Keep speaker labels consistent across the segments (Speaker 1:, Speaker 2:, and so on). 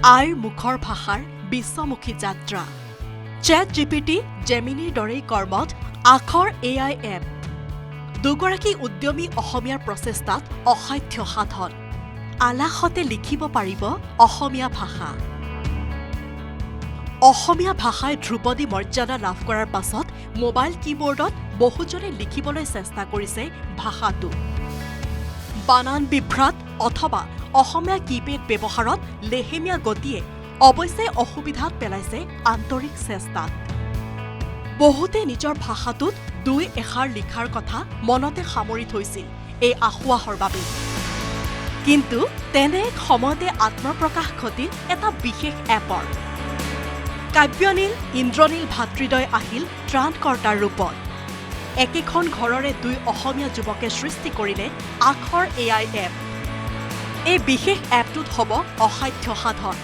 Speaker 1: আইৰ মুখৰ ভাষাৰ বিশ্বমুখী যাত্ৰা ChatGPT জেমিনিৰ দৰেই কৰ্মত আখৰ AI এপ দুগৰাকী উদ্যমী অসমীয়াৰ প্ৰচেষ্টাত অসাধ্য সাধন আলাসতে লিখিব পাৰিব অসমীয়া ভাষা অসমীয়া ভাষাই ধ্ৰুপদী মৰ্যাদা লাভ কৰাৰ পাছত মোবাইল কিবৰ্ডত বহুজনে লিখিবলৈ চেষ্টা কৰিছে ভাষাটো বানান বিভ্ৰাট অথবা অসমীয়া কিপেড ব্যৱহাৰত লেহেমীয়া গতিয়ে অৱশ্যে অসুবিধাত পেলাইছে আন্তৰিক চেষ্টাত বহুতে নিজৰ ভাষাটোত দুই এষাৰ লিখাৰ কথা মনতে সামৰি থৈছিল এই আখুৱাহৰ বাবে কিন্তু তেনে সময়তে আত্মপ্ৰকাশ ঘটিল এটা বিশেষ এপৰ কাব্যনীল ইন্দ্ৰনীল ভাতৃদ্বয় আহিল ত্ৰাণকৰ্তাৰ ৰূপত একেখন ঘৰৰে দুই অসমীয়া যুৱকে সৃষ্টি কৰিলে আখৰ AI এপ এই বিশেষ এপটোত হ'ব অসাধ্য সাধন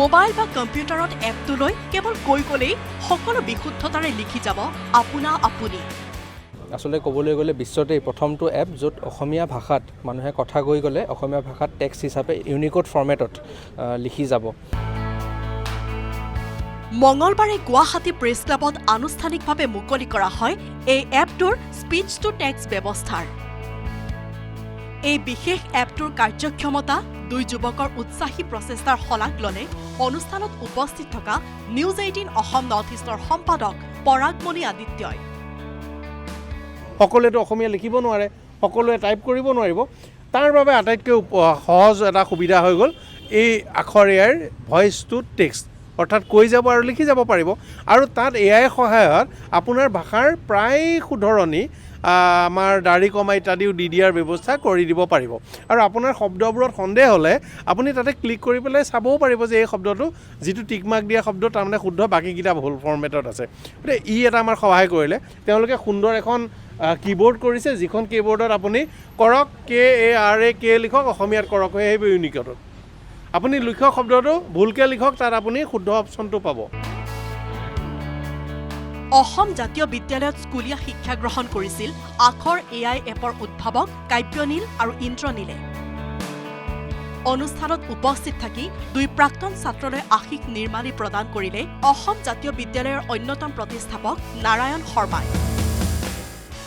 Speaker 1: মোবাইল বা কম্পিউটাৰত এপটো লৈ কেৱল কৈ গ'লেই সকলো বিশুদ্ধতাৰে লিখি যাব আপোনা আপুনি
Speaker 2: আসলে ক'বলৈ গ'লে বিশ্বতেই প্ৰথমটো এপ য'ত অসমীয়া ভাষাত মানুহে কথা কৈ গ'লে অসমীয়া ভাষাত টেক্সট হিচাপে ইউনিকোড ফৰ্মেটত লিখি যাব
Speaker 1: মঙলবাৰে গুৱাহাটী প্ৰেছ ক্লাবত আনুষ্ঠানিকভাৱে মুকলি কৰা হয় এই এপটোৰ স্পীচ টু টেক্সট ব্যৱস্থাৰ এই বিশেষ এপটোৰ কাৰ্যক্ষমতা দুই যুৱকৰ উৎসাহী প্ৰচেষ্টাৰ শলাগ ল'লে অনুষ্ঠানত উপস্থিত থকা নিউজ 18 অসম নৰ্থ ইষ্টৰ সম্পাদক পৰাগমণি আদিত্যই
Speaker 3: সকলোৱেতো অসমীয়া লিখিব নোৱাৰে সকলোৱে টাইপ কৰিব নোৱাৰিব তাৰ বাবে আটাইতকৈ সহজ এটা সুবিধা হৈ গ'ল এই আখৰ AIৰ ভইচ টু টেক্সট অৰ্থাৎ কৈ যাব আৰু লিখি যাব পাৰিব আৰু তাত AIৰ সহায়ত আপোনাৰ ভাষাৰ প্ৰায় শুধৰণি আমাৰ দাঢ়ি কমা ইত্যাদিও দি দিয়াৰ ব্যৱস্থা কৰি দিব পাৰিব আৰু আপোনাৰ শব্দবোৰত সন্দেহ হ'লে আপুনি তাতে ক্লিক কৰি পেলাই চাবও পাৰিব যে এই শব্দটো যিটো টিক মাৰ্ক দিয়া শব্দ তাৰমানে শুদ্ধ বাকীকেইটা ভুল ফৰ্মেটত আছে গতিকে ই এটা আমাৰ সহায় কৰিলে তেওঁলোকে সুন্দৰ এখন কিবৰ্ড কৰিছে যিখন কিবৰ্ডত আপুনি কৰক KARAK লিখক অসমীয়াত কৰক হৈ আহিব ইউনিকোডত আপুনি লিখক শব্দটো ভুলকৈ লিখক তাত আপুনি শুদ্ধ অপশ্যনটো পাব
Speaker 1: অসম জাতীয় বিদ্যালয়ত স্কুলীয়া শিক্ষা গ্ৰহণ কৰিছিল আখৰ AI এপৰ উদ্ভাৱক কাব্যনীল আৰু ইন্দ্ৰনীলে অনুষ্ঠানত উপস্থিত থাকি দুই প্ৰাক্তন ছাত্ৰলৈ আশীষ নিৰ্মালী প্ৰদান কৰিলে অসম জাতীয় বিদ্যালয়ৰ অন্যতম প্ৰতিষ্ঠাপক নাৰায়ণ শৰ্মাই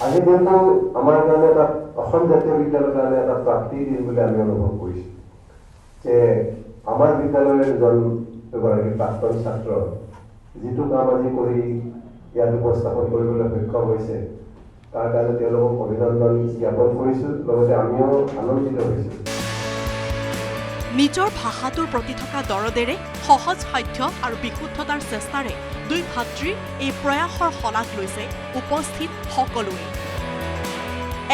Speaker 4: আজি দিনটো আমাৰ কাৰণে এটা অসম জাতীয় বিদ্যালয়ৰ কাৰণে এটা প্ৰাপ্তি দিন বুলি আমি অনুভৱ কৰিছোঁ যে আমাৰ বিদ্যালয়ৰ এজন এগৰাকী প্ৰাক্তন ছাত্ৰ যিটো কাম আজি কৰি ইয়াত উপস্থাপন কৰিবলৈ সক্ষম হৈছে তাৰ কাৰণে তেওঁলোকক অভিনন্দন জ্ঞাপন কৰিছোঁ লগতে আমিও আনন্দিত হৈছোঁ
Speaker 1: নিজৰ ভাষাটোৰ প্ৰতি থকা দৰদেৰে সহজ সাধ্য আৰু বিশুদ্ধতাৰ চেষ্টাৰে দুই ভাতৃৰ এই প্ৰয়াসৰ শলাগ লৈছে উপস্থিত সকলোৱে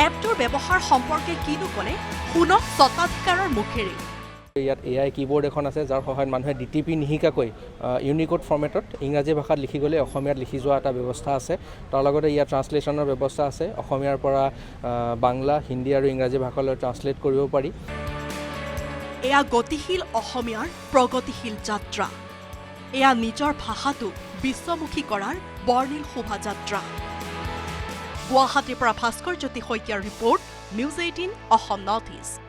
Speaker 1: এপটোৰ ব্যৱহাৰ সম্পৰ্কে কিনো ক'লে শুনক স্বত্বাধিকাৰৰ মুখেৰে
Speaker 2: ইয়াত AI কিবৰ্ড এখন আছে যাৰ সহায়ত মানুহে DTP নিশিকাকৈ ইউনিকোড ফৰ্মেটত ইংৰাজী ভাষাত লিখি গ'লে অসমীয়াত লিখি যোৱা এটা ব্যৱস্থা আছে তাৰ লগতে ইয়াত ট্ৰান্সলেশ্যনৰ ব্যৱস্থা আছে অসমীয়াৰ পৰা বাংলা হিন্দী আৰু ইংৰাজী ভাষালৈ ট্ৰান্সলেট কৰিব পাৰি
Speaker 1: এয়া গতিশীল অসমীয়াৰ প্ৰগতিশীল যাত্ৰা এয়া নিজৰ ভাষাটোক বিশ্বমুখী কৰাৰ বৰ্ণিল শোভাযাত্ৰা গুৱাহাটীৰ পৰা ভাস্কৰ জ্যোতি শইকীয়াৰ report news 18 Assam north east